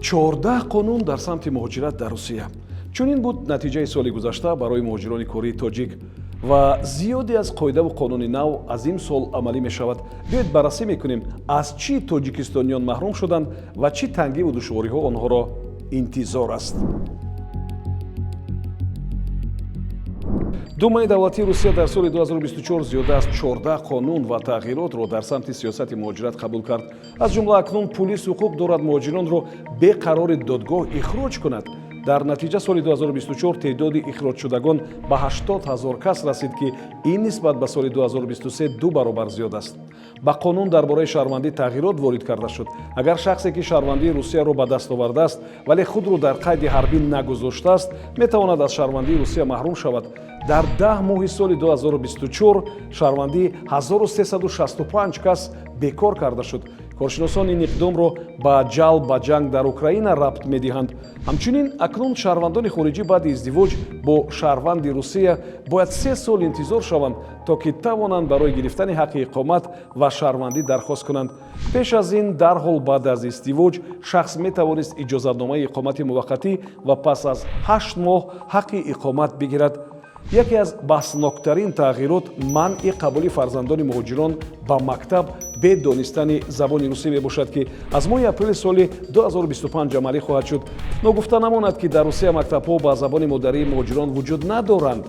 14 қонун дар самти муҳоҷират дар Русия. Чунин буд натиҷаи соли гузашта барои муҳоҷирони кории тоҷик ва зиёде аз қоидаву қонуни нав аз ин сол амалӣ мешавад. биёед баррасӣ мекунем аз чӣ тоҷикистониён маҳрум шуданд ва чӣ тангиву душвориҳо онҳоро интизор аст. думаи давлатии Русия дар соли 2024 зиёда аз 14 қонун ва тағйиротро дар самти сиёсати муҳоҷират қабул кард. аз ҷумла акнун пулис ҳуқуқ дорад муҳоҷиронро бе қарори додгоҳ ихроҷ кунад. дар натиҷа соли 2024 теъдоди ихроҷшудагон ба 80 000 кас расид ки ин нисбат ба соли 2023 ду баробар зиёд аст. ба қонун дар бораи шаҳрвандӣ тағйирот ворид карда шуд. агар шахсе ки шаҳрвандии Русияро ба даст овардааст вале худро дар қайди ҳарбӣ нагузоштааст метавонад аз шаҳрвандии Русия маҳрум шавад. дар 10 моҳи соли 2024 шаҳрвандии 1365 кас бекор карда шуд. коршиносон ин иқдомро ба ҷалб ба ҷанг дар Украина рабт медиҳанд. ҳамчунин акнун шаҳрвандони хориҷӣ баъди издивоҷ бо шаҳрванди Русия бояд 3 сол интизор шаванд то ки тавонанд барои гирифтани ҳаққи иқомат ва шаҳрвандӣ дархост кунанд. пеш аз ин дарҳол баъд аз издивоҷ шахс метавонист иҷозатномаи иқомати муваққатӣ ва пас аз 8 моҳ ҳаққи иқомат бигирад. яке аз баҳсноктарин тағйирот манъи қабули фарзандони муҳоҷирон ба мактаб бе донистани забони русӣ мебошад ки аз моҳи апрели соли 2025 амалӣ хоҳад шуд. ногуфта намонад ки дар Русия мактабҳо ба забони модарии муҳоҷирон вуҷуд надоранд.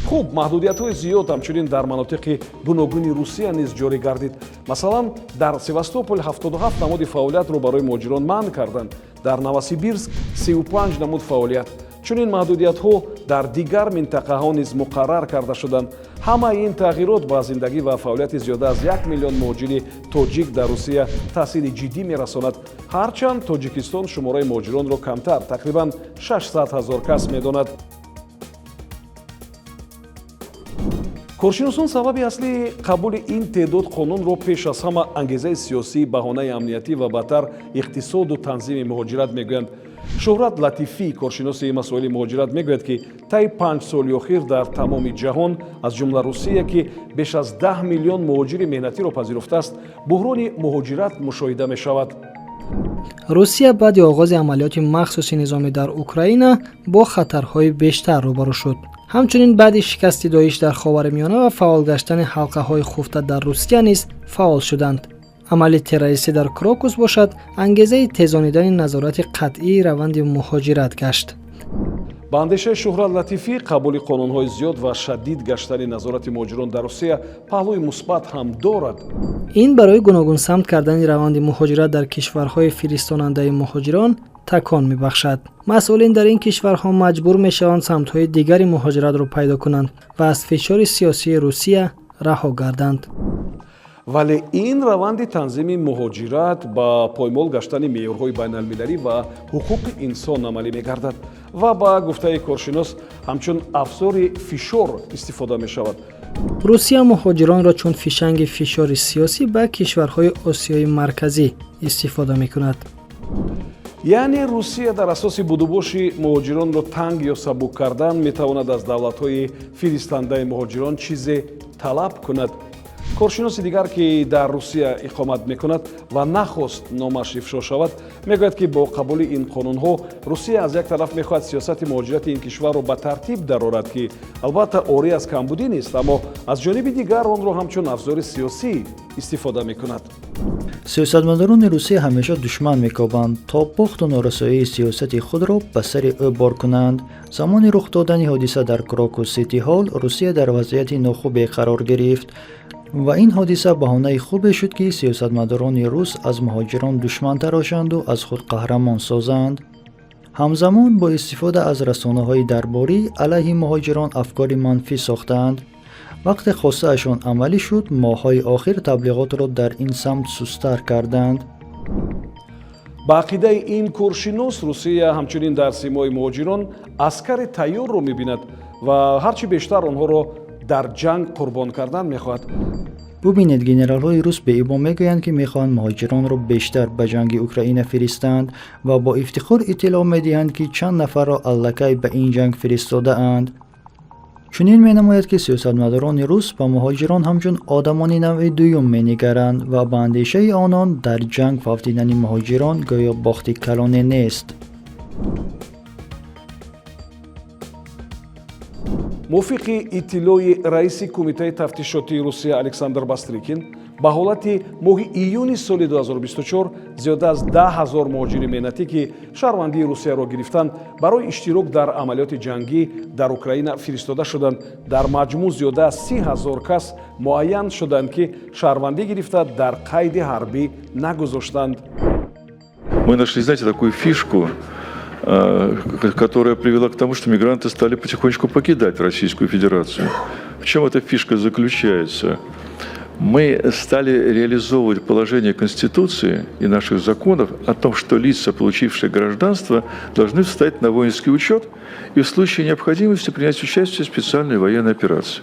хуб, маҳдудиятҳои зиёд ҳамчунин дар манотиқи гуногуни Русия низ ҷорӣ гардид. масалан, дар Севастополь 77 намуди фаъолиятро барои муҳоҷирон маън карданд. дар Новосибирск 35 намуд фаъолият. чунин маҳдудиятҳо дар дигар минтақаҳо низ муқаррар карда шуданд. ҳамаи ин тағйирот ба зиндагӣ ва фаъолияти зиёда аз 1 миллион муҳоҷири тоҷик дар Русия таъсири ҷиддӣ мерасонад. ҳарчанд Тоҷикистон шумораи муҳоҷиронро камтар, тақрибан 600 000 кас медонад. коршиносон сабаби аслии қабули ин теъдод қонунро пеш аз ҳама ангезаи сиёсӣ, баҳонаи амниятӣ ва баъдтар иқтисоду танзими муҳоҷират мегӯянд. шӯҳрат Латифӣ, коршиноси масоили муҳоҷират, мегӯяд ки таи 5 соли охир дар тамоми ҷаҳон, аз ҷумла Русия ки беш аз 10 миллион муҳоҷири меҳнатиро пазируфтааст, буҳрони муҳоҷират мушоҳида мешавад. русия баъди оғози амалиёти махсуси низомӣ дар Украина бо хатарҳои бештар рӯбарӯ шуд. ҳамчунин баъди шикасти доиш дар Ховаримиёна ва фаъол гаштани ҳалқаҳои хуфта дар Русия низ фаъол шуданд. амали террористӣ дар Крокус бошад ангезаи тезонидани назорати қатъии раванди муҳоҷират гашт. ба андешаи Шӯҳрат Латифӣ, қабули қонунҳои зиёд ва шадид гаштани назорати муҳоҷирон дар Русия паҳлӯи мусбат ҳам дорад. ин барои гуногунсамт кардани раванди муҳоҷират дар кишварҳои фиристонандаи муҳоҷирон такон мебахшад. масъулин дар ин кишварҳо маҷбур мешаванд самтҳои дигари муҳоҷиратро пайдо кунанд ва аз фишори сиёсии Русия раҳо гарданд. вале ин раванди танзими муҳоҷират ба поймол гаштани меъёрҳои байналмилалӣ ва ҳуқуқи инсон амалӣ мегардад ва ба гуфтаи коршинос ҳамчун афзори фишор истифода мешавад. русия муҳоҷиронро чун фишанги фишори сиёсӣ ба кишварҳои осиёи марказӣ истифода мекунад. яъне Русия дар асоси будубоши муҳоҷиронро танг ё сабук кардан метавонад аз давлатҳои фиристандаи муҳоҷирон чизе талаб кунад. коршиноси дигар ки дар Русия иқомат мекунад ва нахост номаш ифшо шавад, мегӯяд ки бо қабули ин қонунҳо Русия аз як тараф мехоҳад сиёсати муҳоҷирати ин кишварро ба тартиб дарорад ки албатта орӣ аз камбудӣ нест, аммо аз ҷониби дигар онро ҳамчун афзори сиёсӣ истифода мекунад. сиёсатмадорони Русия ҳамеша душман мекобанд то бохту норасоии сиёсати худро ба сари ӯ бор кунанд. замони рух додани ҳодиса дар Крокус Сити Ҳол Русия дар вазъияти нохубе қарор гирифт ва ин ҳодиса баҳонаи хубе шуд ки сиёсатмадорони рус аз муҳоҷирон душман тарошанду аз худ қаҳрамон созанд. ҳамзамон бо истифода аз расонаҳои дарборӣ алайҳи муҳоҷирон афкори манфӣ сохтанд. вақте хостаашон амалӣ шуд, моҳҳои охир таблиғотро дар ин самт сустар карданд. ба ақидаи ин коршинос, Русия ҳамчунин дар симои муҳоҷирон аскари тайёрро мебинад ва ҳарчи бештар онҳоро дар ҷанг қурбон кардан мехоҳад. бубинед, генералҳои рус беибо мегӯянд ки мехоҳанд муҳоҷиронро бештар ба ҷанги Украина фиристанд ва бо ифтихор иттилоъ медиҳанд ки чанд нафарро аллакай ба ин ҷанг фиристодаанд. чунин менамояд ки сиёсатмадорони рус ба муҳоҷирон ҳамчун одамони навъи дуюм менигаранд ва ба андешаи онон дар ҷанг фавтидани муҳоҷирон гӯё бохти калоне нест. мувофиқи иттилои раиси кумитаи тафтишотии русия александр бастрикин ба ҳолати моҳи июни соли 2024 зиёда аз 10 000 муҳоҷири меҳнатӣ ки шаҳрвандии русияро гирифтанд барои иштирок дар амалиёти ҷангӣ дар Украина фиристода шуданд. Дар маҷмӯъ зиёда аз 30 000 кас муайян шуданд ки шаҳрвандӣ гирифта дар қайди ҳарбӣ нагузоштанд. Мы нашли, знаете, такую фишку, которая привела к тому, что мигранты стали потихонечку покидать Российскую Федерацию. В чем эта фишка заключается? Мы стали реализовывать положение Конституции и наших законов о том, что лица, получившие гражданство, должны встать на воинский учет и в случае необходимости принять участие в специальной военной операции.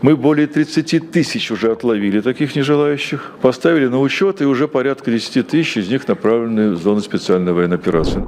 Мы более 30 000 уже отловили таких нежелающих, поставили на учет, и уже порядка 10 000 из них направлены в зону специальной военной операции.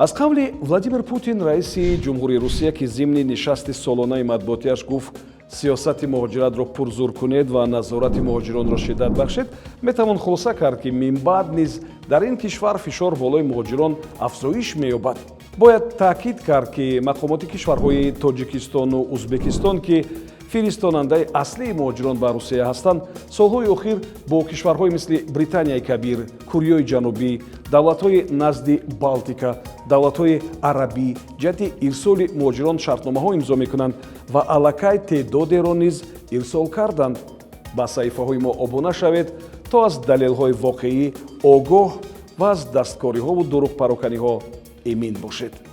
аз қавли Владимир Путин раиси ҷумҳурии Русия ки зимни нишасти солонаи матбуотиаш гуфт сиёсати муҳоҷиратро пурзур кунед ва назорати муҳоҷиронро шиддат бахшед, метавон хулоса кард ки минбаъд низ дар ин кишвар фишор болои муҳоҷирон афзоиш меёбад. бояд таъкид кард ки мақомоти кишварҳои Тоҷикистону Узбекистон ки фиристонандаи аслии муҳоҷирон ба Русия ҳастанд, солҳои охир бо кишварҳои мисли Британияи Кабир, Кӯриёи Ҷанубӣ, давлатҳои назди Балтика, давлатҳои арабӣ ҷиҳати ирсоли муҳоҷирон шартномаҳо имзо мекунанд ва аллакай теъдодеро низ ирсол карданд. ба саҳифаҳои мо обуна шавед то аз далелҳои воқеӣ огоҳ ва аз дасткориҳову дурӯғпароканиҳо эмин бошед.